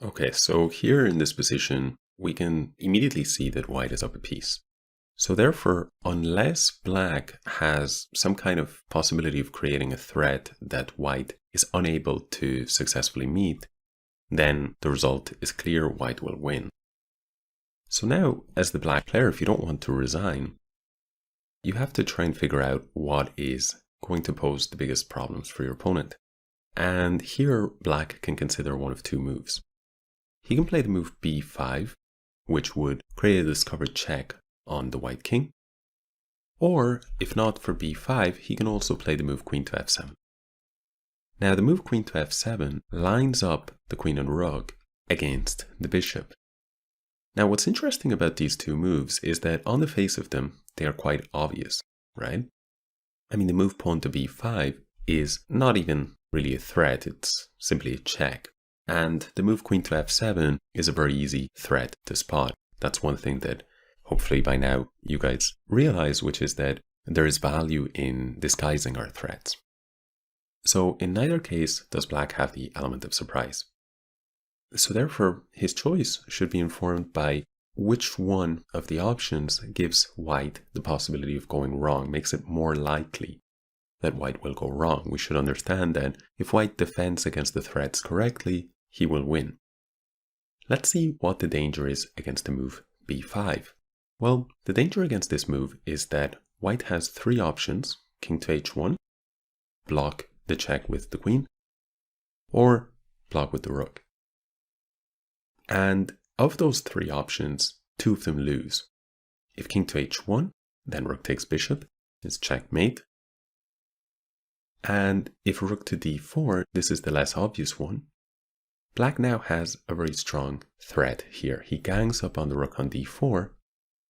Okay, so here in this position, we can immediately see that white is up a piece. So therefore, unless black has some kind of possibility of creating a threat that white is unable to successfully meet, then the result is clear: white will win. So now, as the black player, if you don't want to resign, you have to try and figure out what is going to pose the biggest problems for your opponent. And here, black can consider one of two moves. He can play the move b5, which would create a discovered check on the white king. Or, if not for b5, he can also play the move queen to f7. Now, the move queen to f7 lines up the queen and rook against the bishop. Now, what's interesting about these two moves is that on the face of them, they are quite obvious, right? I mean, the move pawn to b5 is not even really a threat, it's simply a check. And the move queen to f7 is a very easy threat to spot. That's one thing that hopefully by now you guys realize, which is that there is value in disguising our threats. So in neither case does black have the element of surprise. So therefore, his choice should be informed by which one of the options gives white the possibility of going wrong, makes it more likely that white will go wrong. We should understand that if white defends against the threats correctly, he will win. Let's see what the danger is against the move b5. Well, the danger against this move is that white has three options: king to h1, block the check with the queen, or block with the rook. And of those three options, two of them lose. If king to h1, then rook takes bishop, it's checkmate. And if rook to d4, this is the less obvious one. Black now has a very strong threat here. He gangs up on the rook on d4,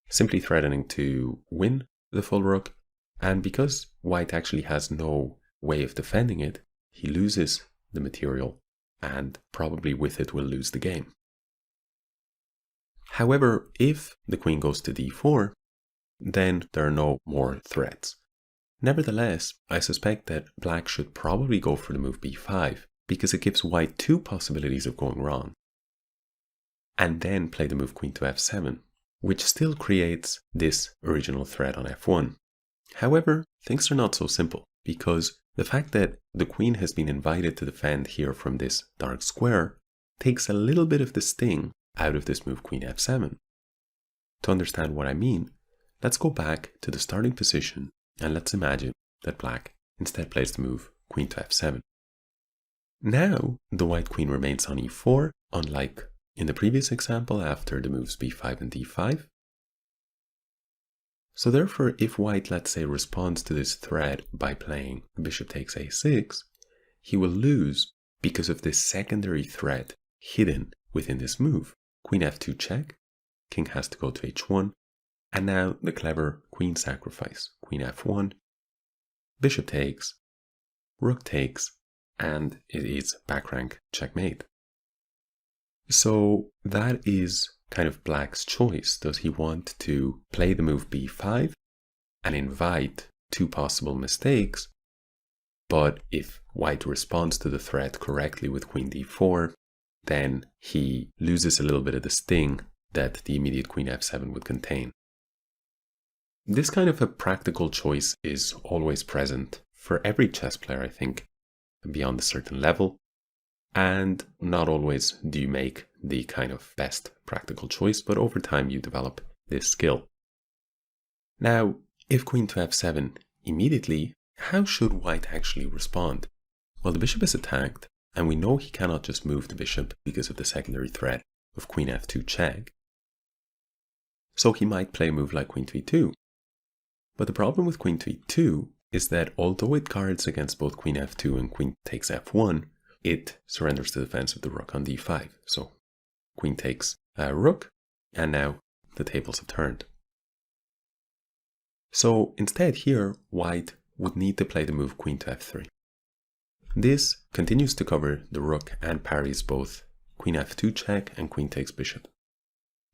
simply threatening to win the full rook. And because white actually has no way of defending it, he loses the material and probably with it will lose the game. However, if the queen goes to d4, then there are no more threats. Nevertheless, I suspect that black should probably go for the move b5 because it gives white two possibilities of going wrong. And then play the move queen to f7, which still creates this original threat on f1. However, things are not so simple because the fact that the queen has been invited to defend here from this dark square takes a little bit of the sting out of this move queen f7. To understand what I mean, let's go back to the starting position and let's imagine that black instead plays the move queen to f7. Now the white queen remains on e4, unlike in the previous example after the moves b5 and d5. So therefore, if white, let's say, responds to this threat by playing bishop takes a6, he will lose because of this secondary threat hidden within this move. Queen f2 check, king has to go to h1, and now the clever queen sacrifice. Queen f1, bishop takes, rook takes, and it is back rank checkmate. So that is kind of black's choice. Does he want to play the move b5 and invite two possible mistakes? But if white responds to the threat correctly with queen d4, then he loses a little bit of the sting that the immediate queen f7 would contain. This kind of a practical choice is always present for every chess player, I think, beyond a certain level. And not always do you make the kind of best practical choice, but over time you develop this skill. Now, if queen to f7 immediately, how should white actually respond? Well, the bishop is attacked, and we know he cannot just move the bishop because of the secondary threat of queen f2 check. So he might play a move like queen to e2. But the problem with queen to e2 is that although it guards against both queen f2 and queen takes f1, it surrenders the defense of the rook on d5. So queen takes a rook, and now the tables have turned. So instead here, white would need to play the move queen to f3. This continues to cover the rook and parries both queen f2 check and queen takes bishop.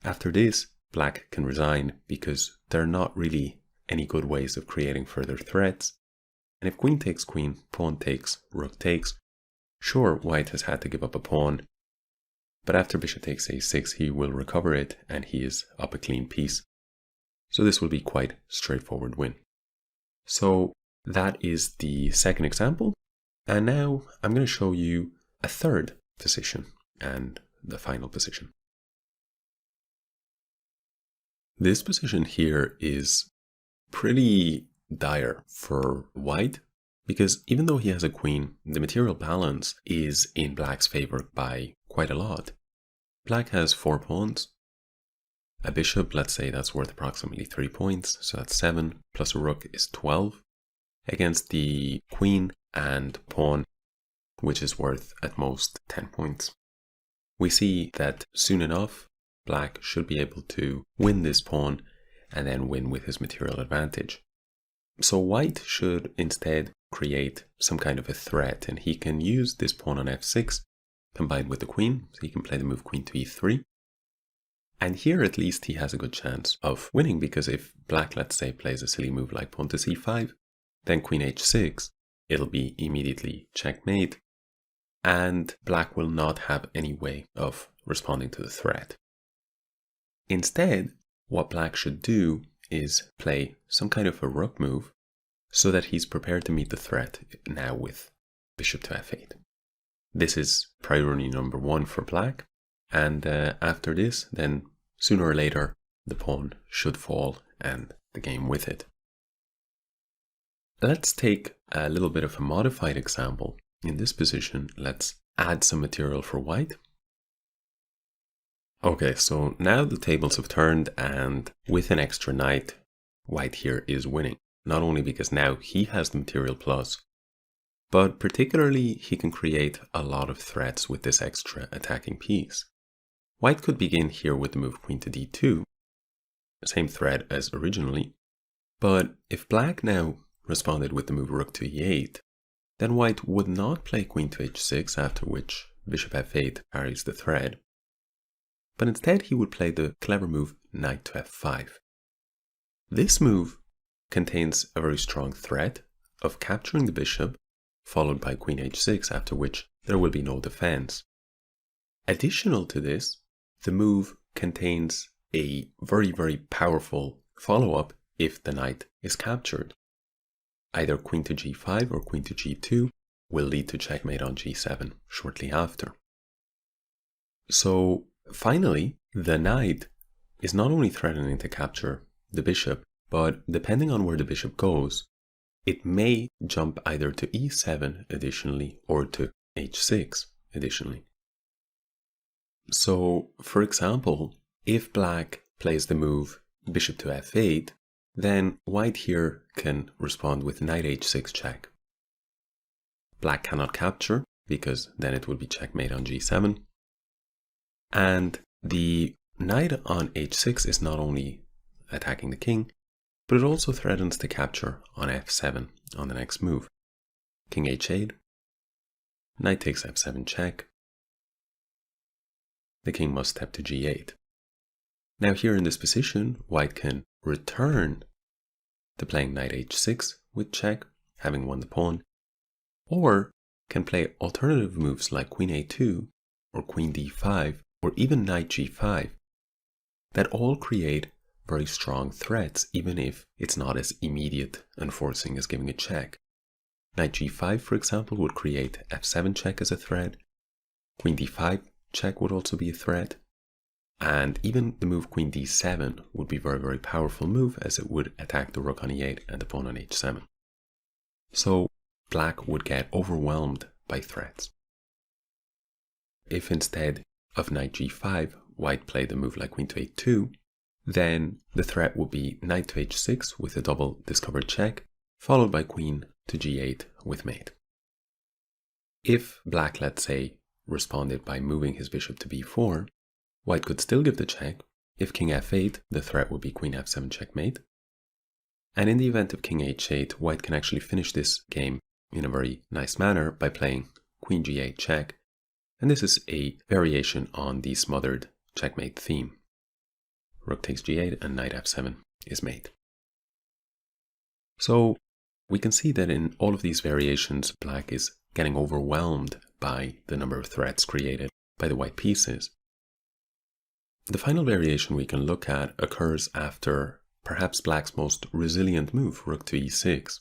After this, black can resign because there are not really any good ways of creating further threats. And if queen takes queen, pawn takes, rook takes, sure, white has had to give up a pawn, but after bishop takes a6, he will recover it and he is up a clean piece. So this will be quite straightforward win. So that is the second example. And now I'm going to show you a third position and the final position. This position here is pretty dire for white, because even though he has a queen, the material balance is in black's favor by quite a lot. Black has 4 pawns. A bishop, let's say that's worth approximately 3 points, so that's 7, plus a rook is 12, against the queen and pawn, which is worth at most 10 points. We see that soon enough, black should be able to win this pawn and then win with his material advantage. So white should instead create some kind of a threat, and he can use this pawn on f6 combined with the queen, so he can play the move queen to e3. And here at least he has a good chance of winning, because if black, let's say, plays a silly move like pawn to c5, then queen h6, it'll be immediately checkmate, and black will not have any way of responding to the threat. Instead, what black should do is play some kind of a rook move so that he's prepared to meet the threat now with bishop to f8. This is priority number 1 for black, and after this, then sooner or later, the pawn should fall and the game with it. Let's take a little bit of a modified example. In this position, let's add some material for white. Okay, so now the tables have turned, and with an extra knight, white here is winning. Not only because now he has the material plus, but particularly he can create a lot of threats with this extra attacking piece. White could begin here with the move queen to d2, same threat as originally, but if black now responded with the move rook to e8, then white would not play queen to h6, after which bishop f8 parries the threat, but instead he would play the clever move knight to f5. This move contains a very strong threat of capturing the bishop, followed by queen h6, after which there will be no defense. Additional to this, the move contains a very, very powerful follow-up if the knight is captured. Either queen to g5 or queen to g2 will lead to checkmate on g7 shortly after. So finally, the knight is not only threatening to capture the bishop, but depending on where the bishop goes, it may jump either to e7 additionally or to h6 additionally. So, for example, if black plays the move bishop to f8, then white here can respond with knight h6 check. Black cannot capture, because then it would be checkmate on g7. And the knight on h6 is not only attacking the king, but it also threatens to capture on f7 on the next move. King h8, knight takes f7 check. The king must step to g8. Now here in this position, white can return to playing knight h6 with check, having won the pawn, or can play alternative moves like queen a2 or queen d5 or even knight g5 that all create very strong threats, even if it's not as immediate and forcing as giving a check. Knight g5, for example, would create f7 check as a threat. Queen d5 check would also be a threat. And even the move queen d7 would be a very, very powerful move, as it would attack the rook on e8 and the pawn on h7. So black would get overwhelmed by threats. If instead of knight g5, white played a move like queen to a2, then the threat would be knight to h6 with a double discovered check, followed by queen to g8 with mate. If black, let's say, responded by moving his bishop to b4, white could still give the check. If king f8, the threat would be queen f7 checkmate. And in the event of king h8, white can actually finish this game in a very nice manner by playing queen g8 check. And this is a variation on the smothered checkmate theme. Rook takes g8 and knight f7 is mate. So we can see that in all of these variations, black is getting overwhelmed by the number of threats created by the white pieces. the final variation we can look at occurs after perhaps black's most resilient move, rook to e6.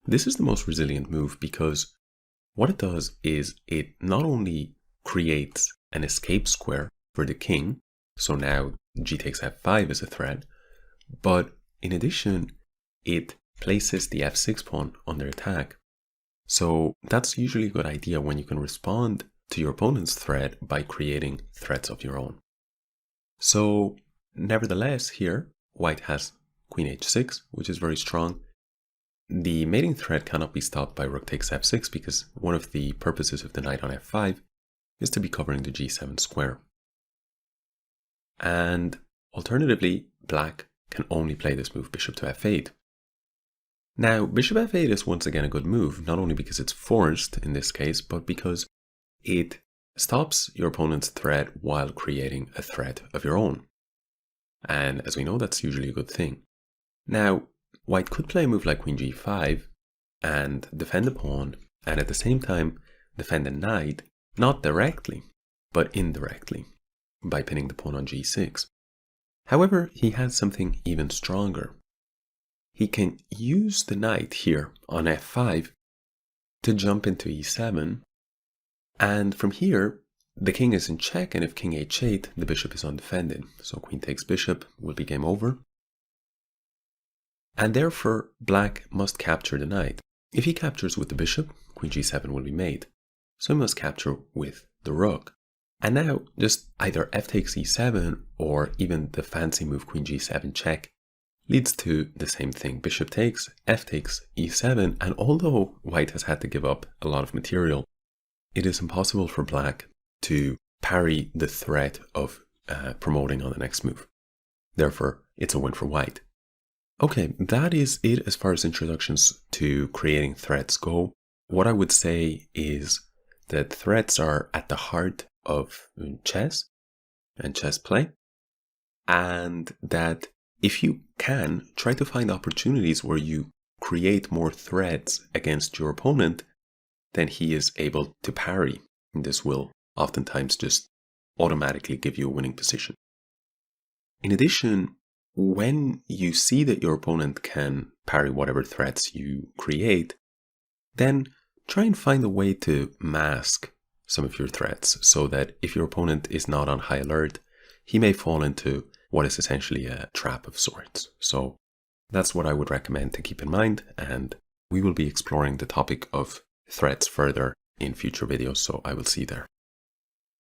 This is the most resilient move because what it does is it not only creates an escape square for the king, so now g takes f5 is a threat, but in addition, it places the f6 pawn under attack. So that's usually a good idea when you can respond to your opponent's threat by creating threats of your own. So nevertheless, here, white has queen h6, which is very strong. The mating threat cannot be stopped by rook takes f6 because one of the purposes of the knight on f5 is to be covering the g7 square. And alternatively, black can only play this move bishop to f8. Now, bishop f8 is once again a good move, not only because it's forced in this case, but because it stops your opponent's threat while creating a threat of your own. And as we know, that's usually a good thing. Now, white could play a move like queen g5 and defend the pawn, and at the same time defend the knight, not directly, but indirectly, by pinning the pawn on g6. However, he has something even stronger. He can use the knight here on f5 to jump into e7, and from here, the king is in check, and if king h8, the bishop is undefended. So queen takes bishop will be game over. And therefore, black must capture the knight. If he captures with the bishop, queen g7 will be made. So he must capture with the rook. And now, just either f takes e7 or even the fancy move queen g7 check leads to the same thing. Bishop takes, f takes e7, and although white has had to give up a lot of material, it is impossible for black to parry the threat of promoting on the next move. Therefore, it's a win for white. Okay, that is it as far as introductions to creating threats go. What I would say is that threats are at the heart of chess and chess play, and that if you can, try to find opportunities where you create more threats against your opponent than he is able to parry. And this will oftentimes just automatically give you a winning position. In addition, when you see that your opponent can parry whatever threats you create, then try and find a way to mask some of your threats so that if your opponent is not on high alert, he may fall into what is essentially a trap of sorts. So that's what I would recommend to keep in mind, and we will be exploring the topic of threats further in future videos, so I will see you there.